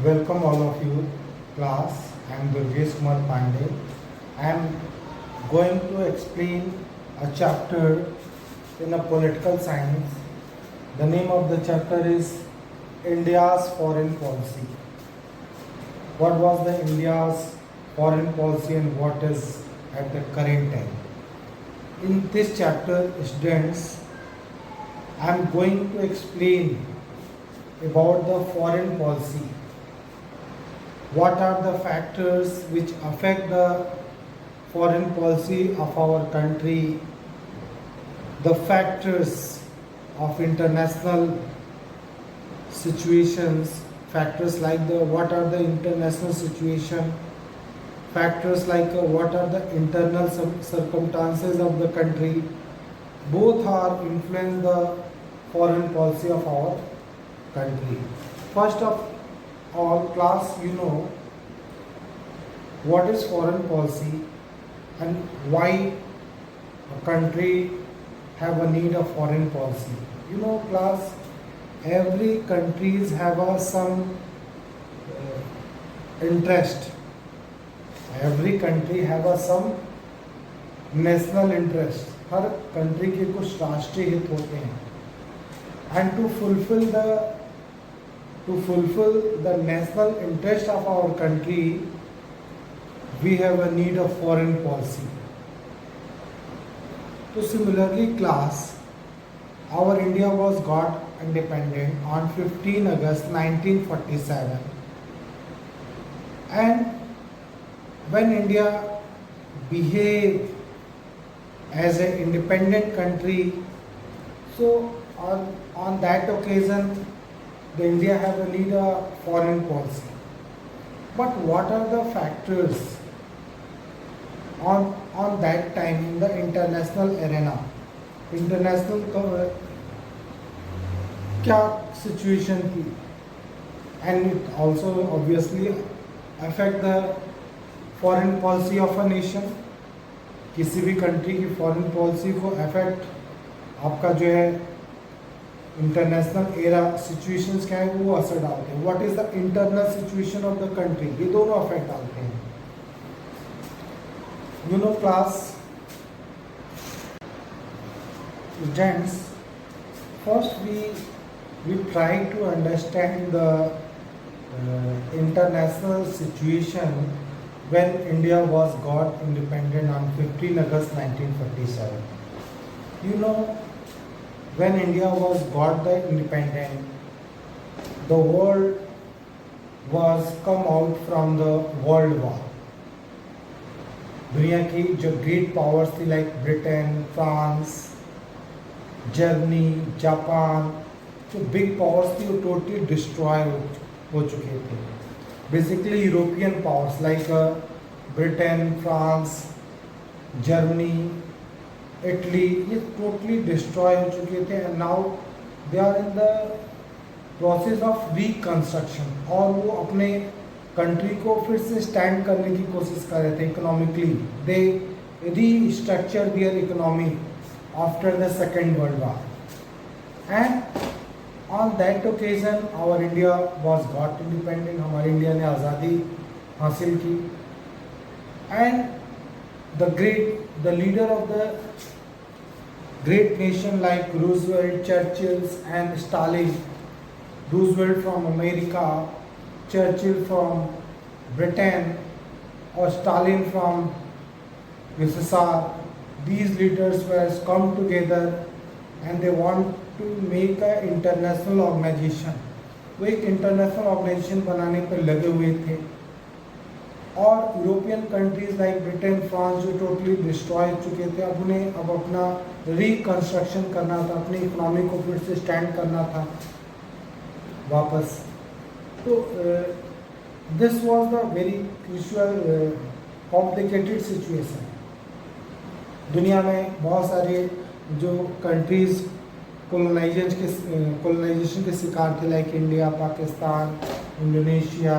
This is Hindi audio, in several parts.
Welcome all of you, class. I am Durgesh Kumar Pandey. I am going to explain a chapter in a political science. The name of the chapter is India's Foreign Policy. What was the India's foreign policy and what is at the current time? In this chapter, students, I am going to explain about the foreign policy. What are the factors which affect the foreign policy of our country? The factors of international situations, factors like the what are the international situation, factors like what are the internal circumstances of the country, both are influence the foreign policy of our country. First of all, class, you know what is foreign policy and why a country have a need of foreign policy. You know, class, every countries have some interest. Every country have some national interest. Her country के कुछ राष्ट्रीय हित होते हैं. And to fulfill the national interest of our country, we have a need of foreign policy. So similarly, class, our India was got independent on 15 August 1947, and when India behaved as an independent country, so on that occasion, the India have a need a foreign policy. But what are the factors on that time in the international arena? International क्या situation थी? And it also obviously affect the foreign policy of a nation. किसी भी country की foreign policy को affect आपका जो है इंटरनेशनल एरा सिचुएशंस क्या है वो असर डालते हैं. What is the internal situation of the country, ये दोनों अफेक्ट डालते हैं. You know class, students, first we try to understand the international situation when India was got independent on 15 August 1947. You know, when India was got the independent, the world was come out from the world war. दुनिया की जो ग्रेट पावर्स थी like Britain, France, Germany, Japan, जो बिग पावर्स थी वो टोटली डिस्ट्रॉय हो चुके थे. Basically European powers like Britain, France, Germany, Italy, ये टोटली डिस्ट्रॉय हो चुके थे. And now they are in the process of reconstruction, और वो अपने कंट्री को फिर से स्टैंड करने की कोशिश कर रहे थे economically. They restructure their economy after the second world war. And on that occasion our India was got independent, हमारे इंडिया ने आज़ादी हासिल की. And the leader of the great nation like Roosevelt, Churchill and Stalin, Roosevelt from America, Churchill from Britain, or Stalin from USSR, these leaders were come together and they want to make an international organization. वो एक इंटरनेशनल ऑर्गेनाइजेशन बनाने पर लगे हुए थे. और European countries like Britain, France जो टोटली डिस्ट्रॉय हो चुके थे, अब उन्हें अब अपना रिकंस्ट्रक्शन करना था, अपनी इकोनॉमी को फिर से स्टैंड करना था वापस. तो this was the very crucial complicated situation. दुनिया में बहुत सारे जो कंट्रीज कोलोनाइजेशन के शिकार थे like India, Pakistan, Indonesia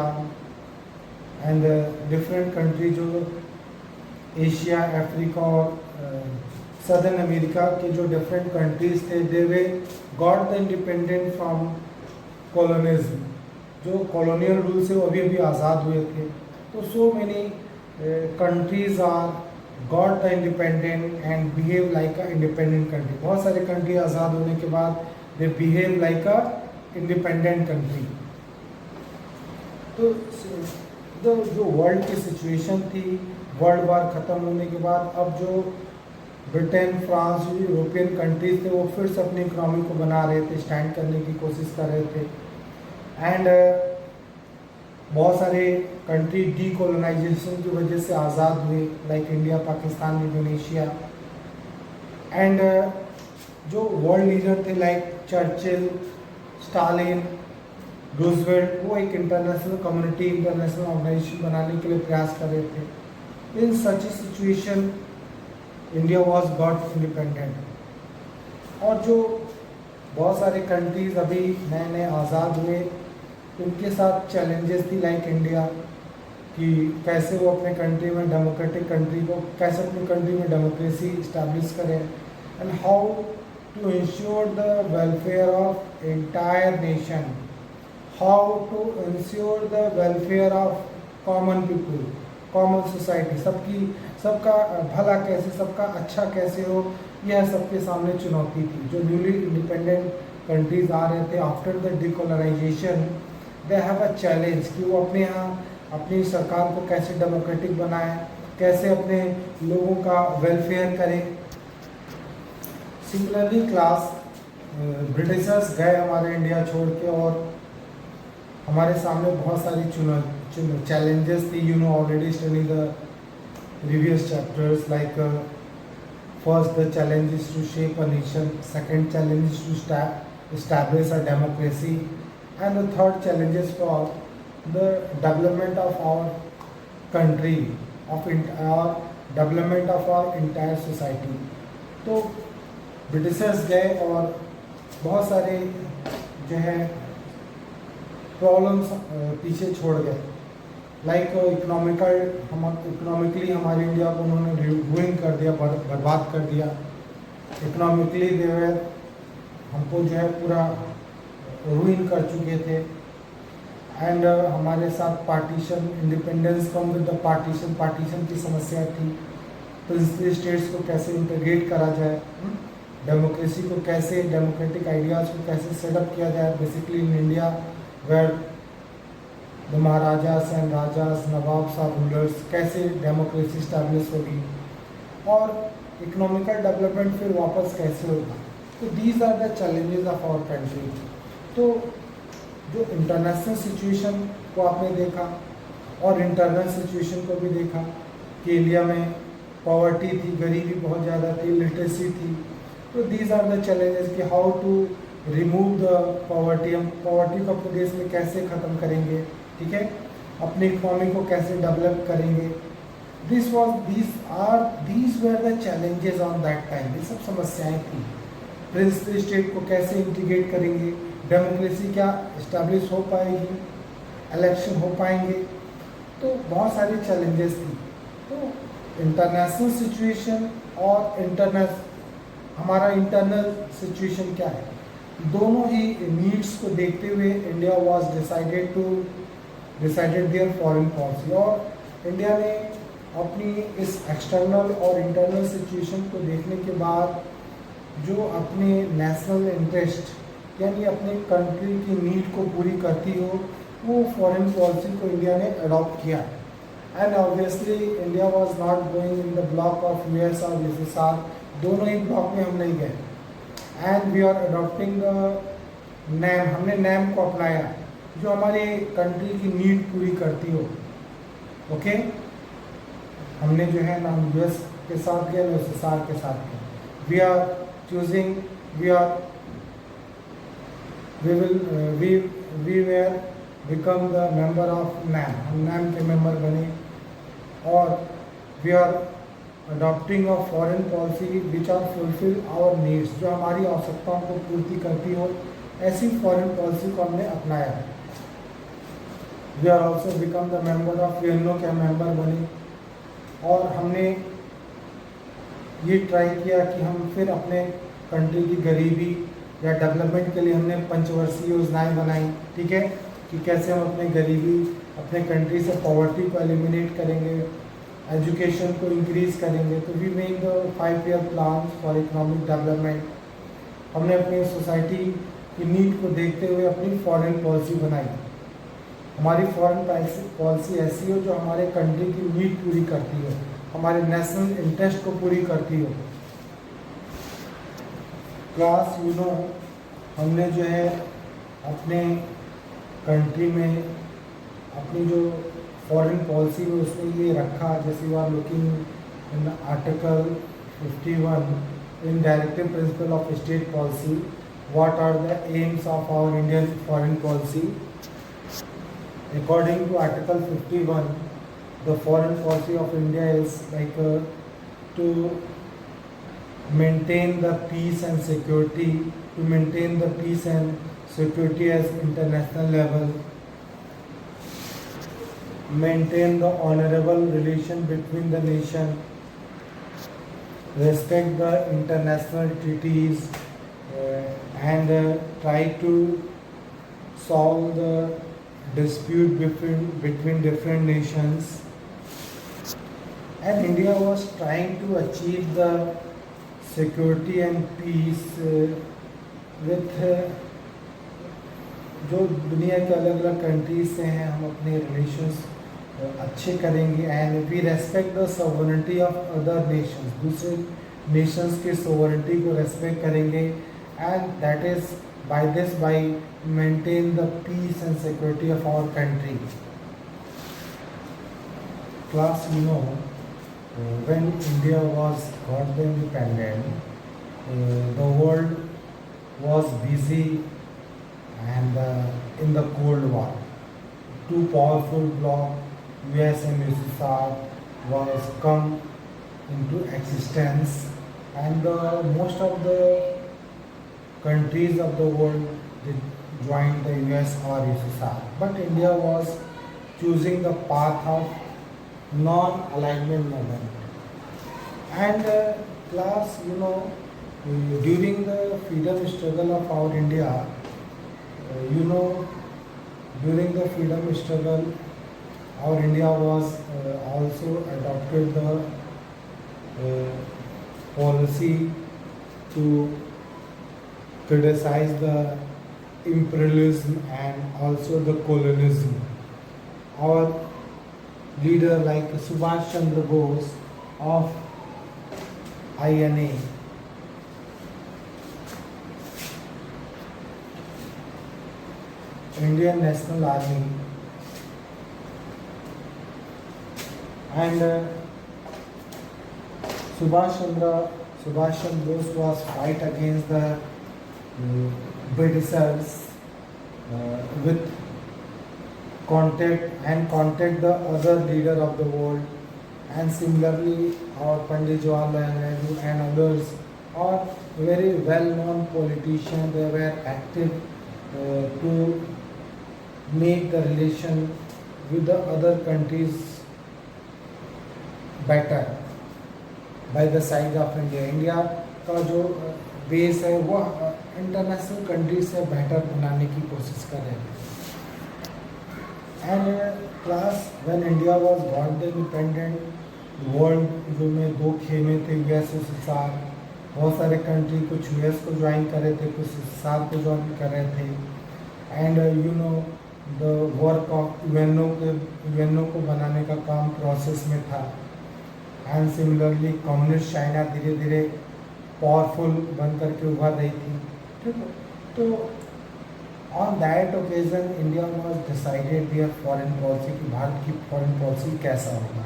and different country जो एशिया, अफ्रीका और सदर्न अमेरिका के जो डिफरेंट कंट्रीज थे, दे वे got the independent from colonialism. जो कॉलोनियल रूल से वो अभी अभी आज़ाद हुए थे। तो so many countries are got the independent and behave like a independent country. बहुत सारे कंट्री आज़ाद होने के बाद they behave like a independent country. तो जो वर्ल्ड की सिचुएशन थी, वर्ल्ड वार ख़त्म होने के बाद अब जो ब्रिटेन, फ्रांस, यूरोपियन कंट्रीज थे वो फिर से अपनी इकोनॉमी को बना रहे थे, स्टैंड करने की कोशिश कर रहे थे। एंड बहुत सारे कंट्री डीकोलोनाइजेशन की वजह से आज़ाद हुए, like India, Pakistan, Indonesia. And जो वर्ल्ड लीडर थे लाइक चर्चिल, स्टालिन, रूजवेल्ट, वो एक इंटरनेशनल कम्युनिटी, इंटरनेशनल ऑर्गेनाइजेशन बनाने के लिए प्रयास कर रहे थे। In such a situation India was got independent. और जो बहुत सारे कंट्रीज़ अभी नए नए आज़ाद हुए, उनके साथ चैलेंजेस थी लाइक इंडिया, कि कैसे वो अपने कंट्री में डेमोक्रेटिक कंट्री को, कैसे अपनी कंट्री में डेमोक्रेसी इस्टेब्लिश करें, and how to ensure the welfare of entire nation, how to ensure the welfare of common people, common society, सबका भला कैसे, सबका अच्छा कैसे हो, यह सबके सामने चुनौती थी। जो न्यूली इंडिपेंडेंट कंट्रीज आ रहे थे after the decolonization, they have a challenge कि वो अपने यहाँ अपनी सरकार को कैसे डेमोक्रेटिक बनाएं, कैसे अपने लोगों का वेलफेयर करें। सिमिलरली क्लास ब्रिटिशर्स गए हमारे इंडिया छोड़ के, और हमारे सामने बहुत सारी challenges थी. You know already study the previous chapters, like first the challenge is to shape a nation, second challenge is to establish a democracy, and the third challenge is for the development of our country, of our development of our entire society. तो ब्रिटिशर्स गए और बहुत सारे जो है प्रॉब्लम्स पीछे छोड़ गए, लाइक इकोनॉमिकली हमारे इंडिया को उन्होंने रूइन कर दिया, बर्बाद कर दिया। इकोनॉमिकली देवर हमको जो है पूरा रूइन कर चुके थे। एंड हमारे साथ partition, independence come with the partition की समस्या थी। प्रिंसिपल स्टेट्स को कैसे इंटीग्रेट करा जाए, डेमोक्रेसी को कैसे, डेमोक्रेटिक आइडियाज़ को कैसे सेटअप किया जाए, basically in India where the maharajas and rajas, nawabs are rulers, कैसे डेमोक्रेसी स्टैब्लिश होगी और इकोनॉमिकल डेवलपमेंट फिर वापस कैसे होगा। तो these are the challenges of our country. तो जो इंटरनेशनल सिचुएशन को आपने देखा और इंटरनल सिचुएशन को भी देखा कि इंडिया में पॉवर्टी थी, गरीबी बहुत ज़्यादा थी, लिटरेसी थी। तो दीज आर द चैलेंजेस कि how to remove the poverty, हम पॉवर्टी को अपने देश में कैसे ख़त्म करेंगे, ठीक है, अपनी इकोनॉमी को कैसे डेवलप करेंगे। These were the challenges on that time. ये सब समस्याएं थी। प्रिंसिपल स्टेट को कैसे इंटीग्रेट करेंगे, डेमोक्रेसी क्या इस्टेब्लिश हो पाएगी, इलेक्शन हो पाएंगे। तो बहुत सारी चैलेंजेस थी। तो इंटरनेशनल सिचुएशन और हमारा इंटरनल सिचुएशन क्या है, दोनों ही नीड्स को देखते हुए India was decided their foreign policy. और इंडिया ने अपनी इस एक्सटर्नल और इंटरनल सिचुएशन को देखने के बाद जो अपने नेशनल इंटरेस्ट यानी अपने कंट्री की नीड को पूरी करती हो, वो फॉरेन पॉलिसी को इंडिया ने अडॉप्ट किया। And obviously India was not going in the block of US और यूएसएसआर, दोनों ही ब्लॉक में हम नहीं गए। And we are adopting NAM, हमने नैम को अपनाया जो हमारी कंट्री की नीड पूरी करती हो। ओके, हमने जो है ना यूएस के साथ गए, यूएसएसआर के साथ गए। We are choosing, we were become the member of NAM, हम नैम के मेंबर बने। और we are adopting a foreign policy which are fulfil our needs, जो हमारी आवश्यकताओं को पूर्ति करती हो, ऐसी फॉरेन पॉलिसी को हमने अपनाया। We are also become the member of UNO के मेंबर बने। और हमने ये ट्राई किया कि हम फिर अपने कंट्री की गरीबी या डेवलपमेंट के लिए हमने पंचवर्षीय योजनाएं बनाई, ठीक है। कि कैसे हम अपने गरीबी, अपने कंट्री से पॉवर्टी को एलिमिनेट करेंगे, एजुकेशन को इंक्रीज करेंगे। तो we make the 5 year plan for economic development. हमने अपनी सोसाइटी की नीड को देखते हुए अपनी फॉरेन पॉलिसी बनाई। हमारी फॉरेन पॉलिसी ऐसी हो जो हमारे कंट्री की नीड पूरी करती हो, हमारे नेशनल इंटरेस्ट को पूरी करती हो। क्लास हमने जो है अपने कंट्री में अपनी जो फॉरेन पॉलिसी में उसमें ये रखा, जैसे you are looking in article 51 in directive principle of state policy, what are the aims of our Indian foreign policy. According to Article 51, the foreign policy of India is like to maintain the peace and security, to maintain the peace and security as international level, maintain the honorable relation between the nation, respect the international treaties, and try to solve the dispute between different nations. And India was trying to achieve the security and peace with जो दुनिया के अलग अलग कंट्रीज से हैं, हम अपने रिलेशंस अच्छे करेंगे। And we respect the sovereignty of other nations, दूसरे नेशंस के सोवरेनिटी को रेस्पेक्ट करेंगे। And that is by maintain the peace and security of our country. Class, when India got the independent, the world was busy and in the Cold War. Two powerful blocks, US and USSR, was come into existence, and most of the countries of the world did join the US or USSR, but India was choosing the path of non-alignment movement. And class, during the freedom struggle of our India, during the freedom struggle, our India was also adopted the policy to criticize the imperialism and also the colonialism. Our leader like Subhash Chandra Bose of INA, Indian National Army, and Subhash Chandra Bose was fight against the Britishers with contact the other leader of the world. And similarly our Pandit Jawaharlal Nehru and others are very well-known politicians. They were active to make the relation with the other countries better by the side of India. India का जो बेस है वो इंटरनेशनल कंट्री से बेहतर बनाने की कोशिश कर रहे हैं। And class when India was got the independent world जो में दो खेमे थे, यूएस और USSR, बहुत सारे कंट्री कुछ यूएस को ज्वाइन कर रहे थे, कुछ USSR को ज्वाइन कर रहे थे। And the work of UNO को बनाने का काम प्रोसेस में था। एंड सिमिलरली कम्युनिस्ट चाइना धीरे धीरे पावरफुल बन करके उभर रही थी। ठीक है, तो on that occasion India was decided their foreign policy कि भारत की फॉरेन पॉलिसी कैसा होगा।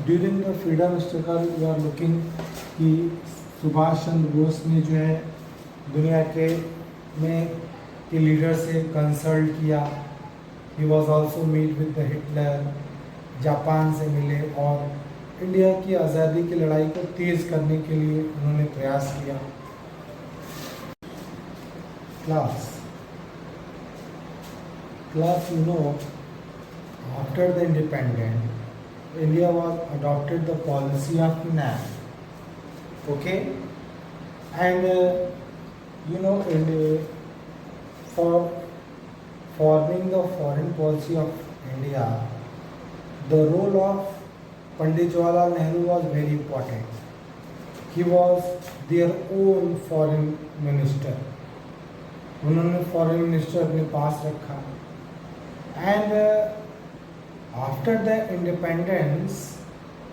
During the freedom struggle we are looking कि सुभाष चंद्र बोस ने जो है दुनिया के लीडर से कंसल्ट किया। He was also meet with the Hitler, Japan से मिले और इंडिया की आज़ादी की लड़ाई को तेज़ करने के लिए उन्होंने प्रयास किया। Class after the independent India was adopted the policy of NAM. Okay, and for forming the foreign policy of India, the role of Pandit Jawaharlal Nehru was very important. He was their own foreign minister. उन्होंने फॉरेन मिनिस्टर अपने पास रखा. And after the independence,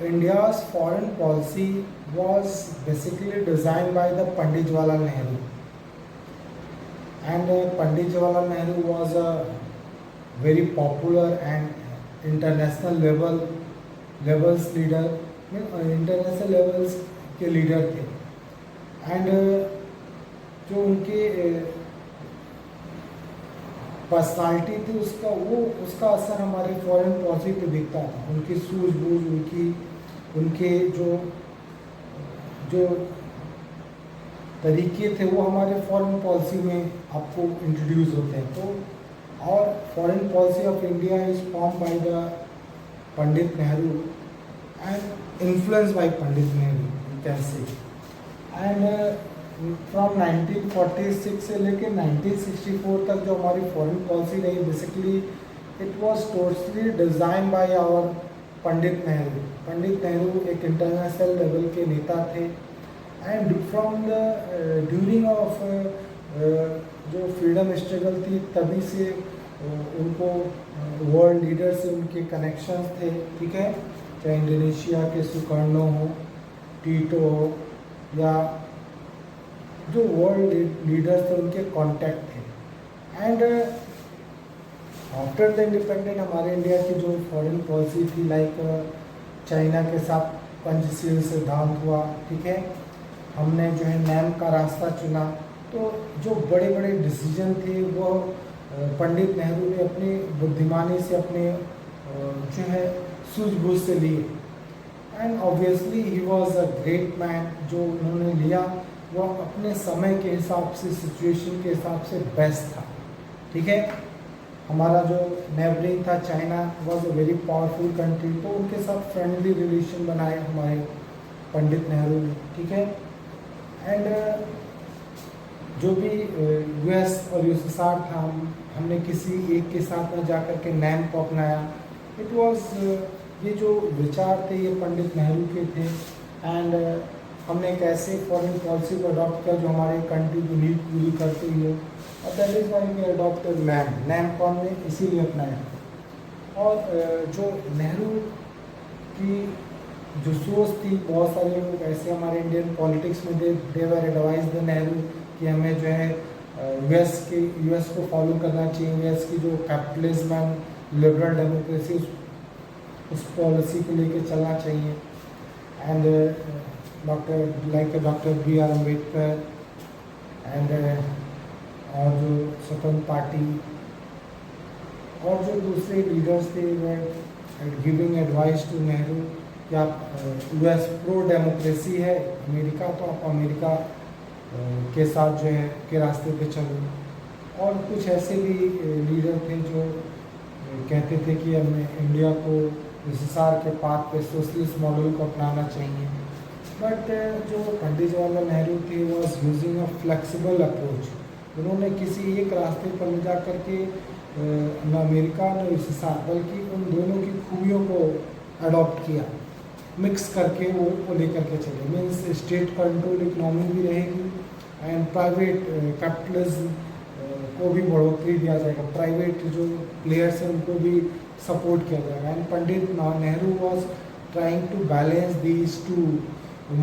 India's foreign policy was basically designed by the Pandit Jawaharlal Nehru. And Pandit Jawaharlal Nehru was a very popular and international levels leader, international levels के लीडर थे. एंड जो उनके पर्सनालिटी थी उसका असर हमारे फॉरेन पॉलिसी पे दिखता था. उनकी सूझबूझ, उनके जो तरीके थे वो हमारे फॉरेन पॉलिसी में आपको इंट्रोड्यूस होते हैं. तो और foreign policy of India is form by the Pandit Nehru and influence by Pandit Nehru can say. And from 1946 से लेकर 1964 तक जो हमारी फॉरेन पॉलिसी रही, basically it was totally design by our Pandit Nehru. Pandit Nehru एक इंटरनेशनल लेवल के नेता थे. And from the during of जो फ्रीडम स्ट्रगल थी तभी से उनको वर्ल्ड लीडर से उनके कनेक्शंस थे. ठीक है, चाहे इंडोनेशिया के सुकर्णो हो, टीटो हो, या जो वर्ल्ड लीडर्स थे उनके कांटेक्ट थे. एंड आफ्टर द इंडिपेंडेंट हमारे इंडिया की जो फॉरेन पॉलिसी थी, लाइक चाइना के साथ पंचशील सिद्धांत हुआ. ठीक है, हमने जो है नैम का रास्ता चुना. तो जो बड़े बड़े डिसीजन थे वो पंडित नेहरू ने अपनी बुद्धिमानी से, अपने जो है सूझबूझ से लिए. And obviously he was a great man. जो उन्होंने लिया वो अपने समय के हिसाब से, सिचुएशन के हिसाब से बेस्ट था. ठीक है, हमारा जो नेबरिंग था China was a very powerful country, तो उनके साथ फ्रेंडली रिलेशन बनाए हमारे पंडित नेहरू ने. ठीक है, एंड जो भी यूएस और यूएसएसआर था, हमने किसी एक के साथ में जाकर के नैम को अपनाया. इट वॉज ये जो विचार थे ये पंडित नेहरू के थे. एंड हमने एक ऐसे फॉरेन पॉलिसी को अडॉप्ट किया जो हमारे कंट्री की नीड पूरी करती है, और that is why we adopted NAM. NAM को हमने इसीलिए अपनाया. और जो नेहरू की जो सोच थी, बहुत सारे लोग ऐसे हमारे इंडियन पॉलिटिक्स में दे वर एडवाइज द नेहरू कि हमें जो है यूएस को फॉलो करना चाहिए, यूएस की जो कैपिटलिज्म एंड लिबरल डेमोक्रेसी उस पॉलिसी को लेके चलना चाहिए. And doctor B R Ambedkar and और जो स्वतंत्र पार्टी और जो दूसरे लीडर्स थे वे गिविंग एडवाइस टू नेहरू कि आप यूएस प्रो डेमोक्रेसी है अमेरिका, तो आप अमेरिका के साथ जो है के रास्ते पे चलो. और कुछ ऐसे भी लीडर थे जो कहते थे कि हमें इंडिया को यूएसएसआर के पाथ पे सोशलिस्ट मॉडल को अपनाना चाहिए. बट जो पंडित जवाहरलाल नेहरू थे was using a flexible approach. उन्होंने किसी एक रास्ते पर ले जा करके न अमेरिका न यूएसएसआर बल्कि उन दोनों की खूबियों को अडॉप्ट किया, मिक्स करके वो लेकर के चले. मीन्स स्टेट कंट्रोल इकोनॉमी भी रहेगी एंड प्राइवेट कैपिटलिज्म को भी बढ़ोतरी दिया जाएगा, प्राइवेट जो प्लेयर्स हैं उनको भी सपोर्ट किया जाएगा. And Pandit Nehru was trying to balance these two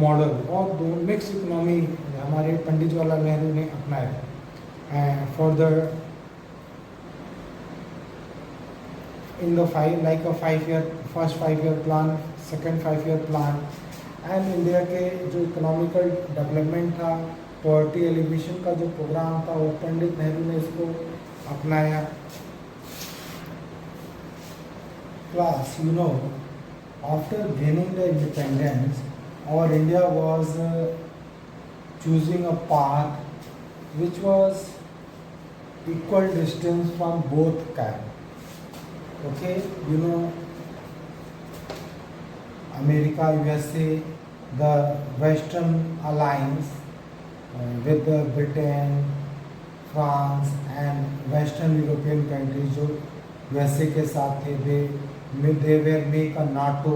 model. और दो मिक्स इकोनॉमी हमारे पंडित जवाहरलाल नेहरू ने अपनाया for the in the first 5 year plan, second 5 year plan. And India के जो इकोनॉमिकल डेवलपमेंट था, पॉवर्टी एलिवेशन का जो प्रोग्राम था, वो पंडित नेहरू ने इसको अपनाया. Class, you know, after gaining the independence, our India was choosing a path which was equal distance from both camp. Okay, you know, America, USA, the Western alliance with the Britain, France and western European countries जो यूएसए के साथ थे, they were make a NATO,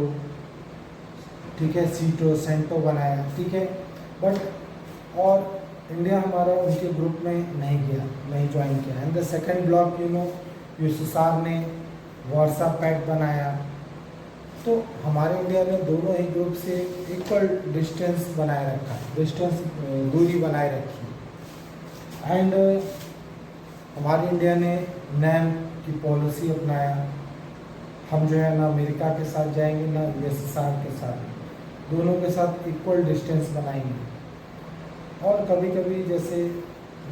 ठीक है, सीटो सेंटो बनाया, ठीक है, बट और इंडिया हमारा उनके ग्रुप में नहीं गया, नहीं ज्वाइन किया। And the second block USSR ने वार्सा पैक्ट बनाया, तो हमारे इंडिया ने दोनों ही ग्रुप से इक्वल डिस्टेंस बनाए रखा है, डिस्टेंस दूरी बनाए रखी। एंड हमारे इंडिया ने नैम की पॉलिसी अपनाया, हम जो है ना अमेरिका के साथ जाएंगे ना यूएसएसआर के साथ, दोनों के साथ इक्वल डिस्टेंस बनाएंगे। और कभी कभी जैसे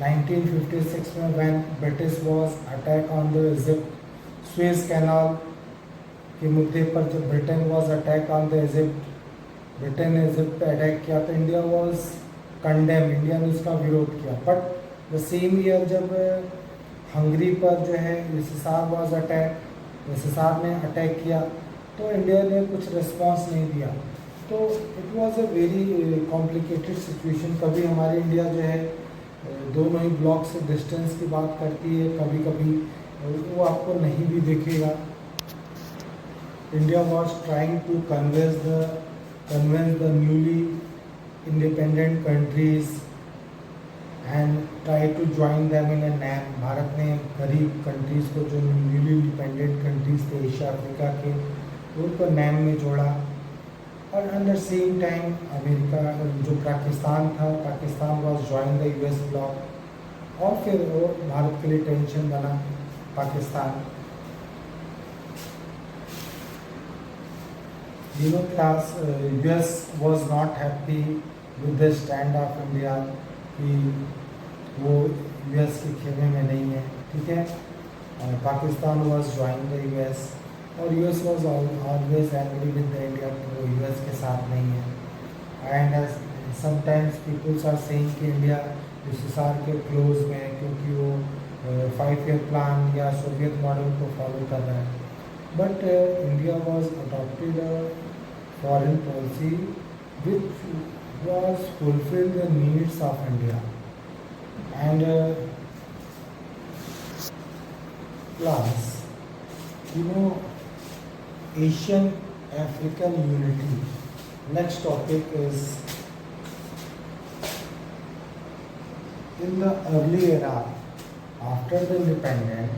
1956 में when British was attack on the Egypt, Suez canal के मुद्दे पर जब Britain was attack on the Egypt, Britain ने इजिप्ट पे अटैक किया तो इंडिया वाज कंडेम, इंडिया ने उसका विरोध किया। बट द सेम ईयर जब हंगरी पर जो है यूएसएसआर वाज अटैक, यूएसएसआर ने अटैक किया तो इंडिया ने कुछ रिस्पॉन्स नहीं दिया। तो it was a very complicated situation. कभी हमारी इंडिया जो है दोनों ही ब्लॉक से डिस्टेंस की बात करती है, कभी कभी वो आपको नहीं भी दिखेगा। India was trying to convince the newly independent countries and try to join them in a NAM. Bharat ने गरीब कंट्रीज़ को, जो न्यूली इंडिपेंडेंट कंट्रीज़ थे एशिया अफ्रीका के, उनको नैम में जोड़ा। और at the same time America जो पाकिस्तान था, Pakistan was join the US block, और फिर वो भारत के लिए टेंशन बना Pakistan. Class US was not happy with the stand of India कि वो यूएस के खेमे में नहीं है, ठीक है। Pakistan was join the US और US was always angry with the India कि वो यूएस के साथ नहीं है। And sometimes peoples are saying कि इंडिया यूएसएसआर के क्लोज में है क्योंकि वो 5 ईयर प्लान या सोवियत मॉडल को फॉलो कर रहा है। But India was adopted a foreign policy which was fulfill the needs of India and plus Asian African unity. Next topic is in the early era after the independence,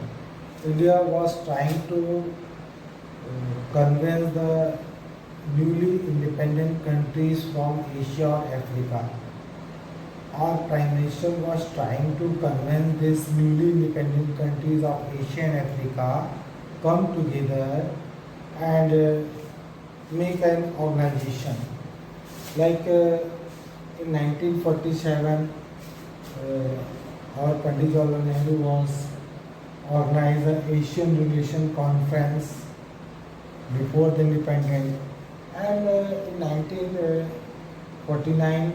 India was trying to convince the newly independent countries from Asia or Africa. Our Prime Minister was trying to convince these newly independent countries of Asia and Africa come together and make an organization. Like in 1947, our Pandit Jawaharlal Nehru was organized an Asian Relation Conference before the independence. And in 1949,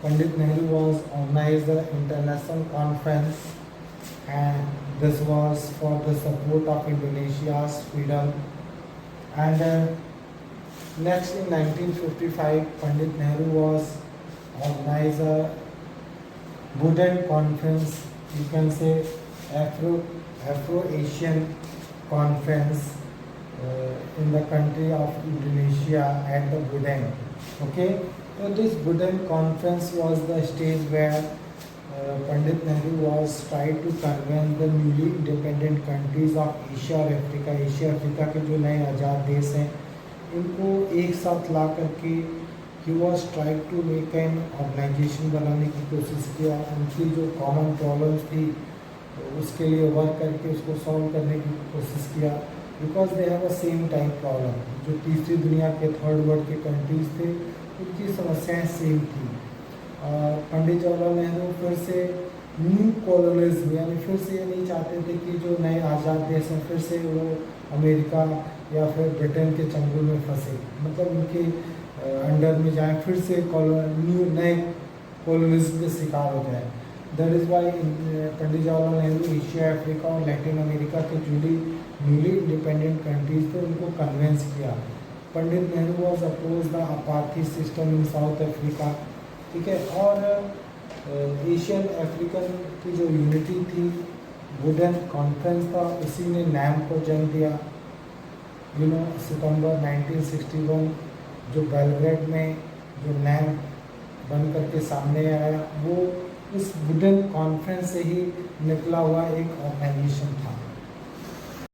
Pandit Nehru was organized the international conference, and this was for the support of Indonesia's freedom. And next in 1955, Pandit Nehru was organized a Budan conference, you can say Afro-Asian conference in the country of Indonesia at the Budan. Okay, so this Budan conference was the stage where Pandit Nehru was trying to convince the newly independent countries of Asia और Africa, एशिया अफ्रीका के जो नए आज़ाद देश हैं इनको एक साथ ला करके he was trying to make an organization बनाने की कोशिश किया। उनकी जो कॉमन प्रॉब्लम्स थी उसके लिए वर्क करके उसको सॉल्व करने की कोशिश किया। Because they have a same type problem, जो तीसरी दुनिया के थर्ड वर्ल्ड के कंट्रीज थे उनकी समस्याएं सेम थी। पंडित जवाहरलाल नेहरू फिर से न्यू कॉलोनिज्म यानी फिर से ये नहीं चाहते थे कि जो नए आज़ाद देश हैं फिर से वो अमेरिका या फिर ब्रिटेन के चंगुल में फंसे, मतलब उनके अंडर में जाएं, फिर से न्यू नए कॉलोनिज्म के शिकार हो जाए। That is why Pandit Jawaharlal Nehru Asia Africa और लैटिन अमेरिका के जुड़ी न्यूली इंडिपेंडेंट कंट्रीज थे उनको कन्वेंस किया। Pandit Nehru was oppose the apartheid system in South Africa, ठीक है। और एशियन अफ्रीकन की जो यूनिटी थी, वुडन कॉन्फ्रेंस था, उसी ने नैम को जन्म दिया। सितंबर 1961 जो बेलग्रेड में जो नैम बन करके सामने आया, वो इस वुडन कॉन्फ्रेंस से ही निकला हुआ एक ऑर्गेनाइजेशन था।